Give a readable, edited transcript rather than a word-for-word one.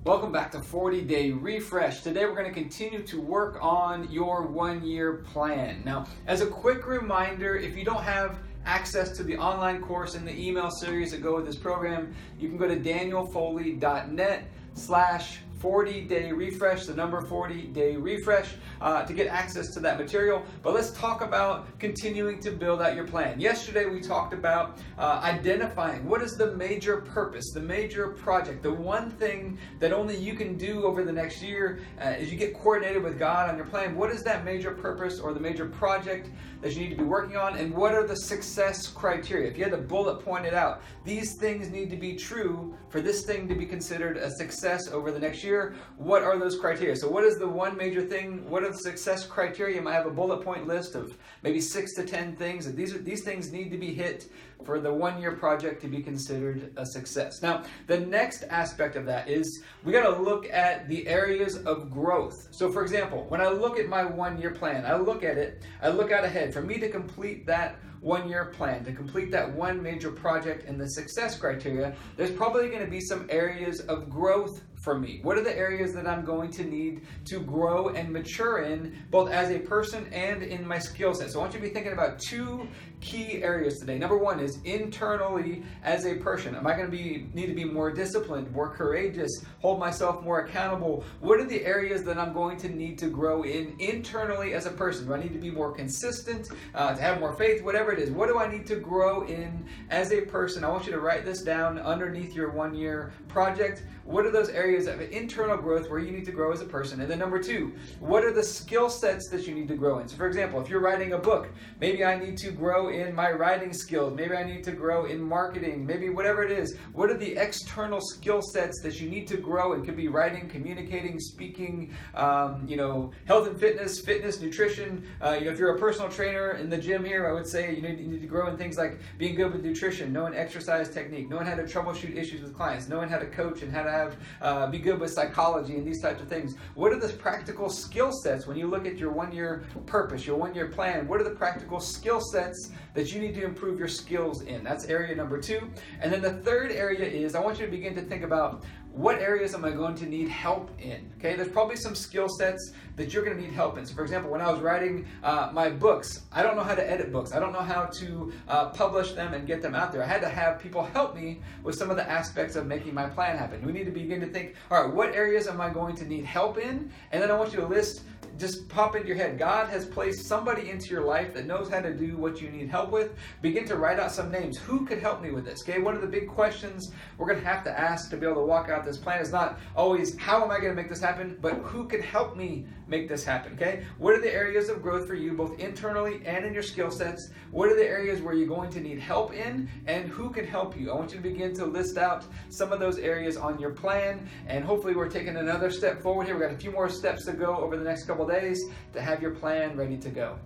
Welcome back to 40-Day Refresh. Today we're going to continue to work on your one-year plan. Now, as a quick reminder, if you don't have access to the online course and the email series that go with this program, you can go to danielfoley.net/40-day refresh, the number 40-day refresh, to get access to that material. But let's talk about continuing to build out your plan. Yesterday we talked about identifying what is the major purpose, the major project, the one thing that only you can do over the next year as you get coordinated with God on your plan. What is that major purpose or the major project that you need to be working on, and what are the success criteria? If you had the bullet pointed out, these things need to be true for this thing to be considered a success over the next year. What are those criteria? So what is the one major thing? What are the success criteria? You might have a bullet point list of maybe 6 to 10 things. These things need to be hit for the one-year project to be considered a success. Now, the next aspect of that is we got to look at the areas of growth. So for example, when I look at my one-year plan, I look at it, I look out ahead. For me to complete that one-year plan, to complete that one major project in the success criteria, there's probably going to be some areas of growth for me. What are the areas that I'm going to need to grow and mature in, both as a person and in my skill set? So I want you to be thinking about two key areas today. Number one is internally as a person. Am I going to need to be more disciplined, more courageous, hold myself more accountable? What are the areas that I'm going to need to grow in internally as a person? Do I need to be more consistent, to have more faith, whatever it is? What do I need to grow in as a person? I want you to write this down underneath your one-year project. What are those areas of internal growth where you need to grow as a person? And then number two, what are the skill sets that you need to grow in? So for example, if you're writing a book, maybe I need to grow in my writing skills. Maybe I need to grow in marketing. Maybe whatever it is. What are the external skill sets that you need to grow? It could be writing, communicating, speaking, health and fitness, nutrition. If you're a personal trainer in the gym here, I would say you need to grow in things like being good with nutrition, knowing exercise technique, knowing how to troubleshoot issues with clients, knowing how to coach and how to be good with psychology and these types of things. What are the practical skill sets when you look at your one-year purpose, your one-year plan? What are the practical skill sets that you need to improve your skills in? That's area number two. And then the third area is I want you to begin to think about what areas am I going to need help in? Okay, there's probably some skill sets that you're going to need help in. So for example, when I was writing my books, I don't know how to edit books. I don't know how to publish them and get them out there. I had to have people help me with some of the aspects of making my plan happen. We need to begin to think, all right, what areas am I going to need help in? And then I want you to list, just pop into your head, God has placed somebody into your life that knows how to do what you need help with. Begin to write out some names. Who could help me with this? Okay, one of the big questions we're going to have to ask to be able to walk out this plan is not always how am I going to make this happen, but who can help me make this happen? Okay, what are the areas of growth for you, both internally and in your skill sets? What are the areas where you're going to need help in, and who can help you? I want you to begin to list out some of those areas on your plan, and hopefully we're taking another step forward here. We've got a few more steps to go over the next couple days to have your plan ready to go.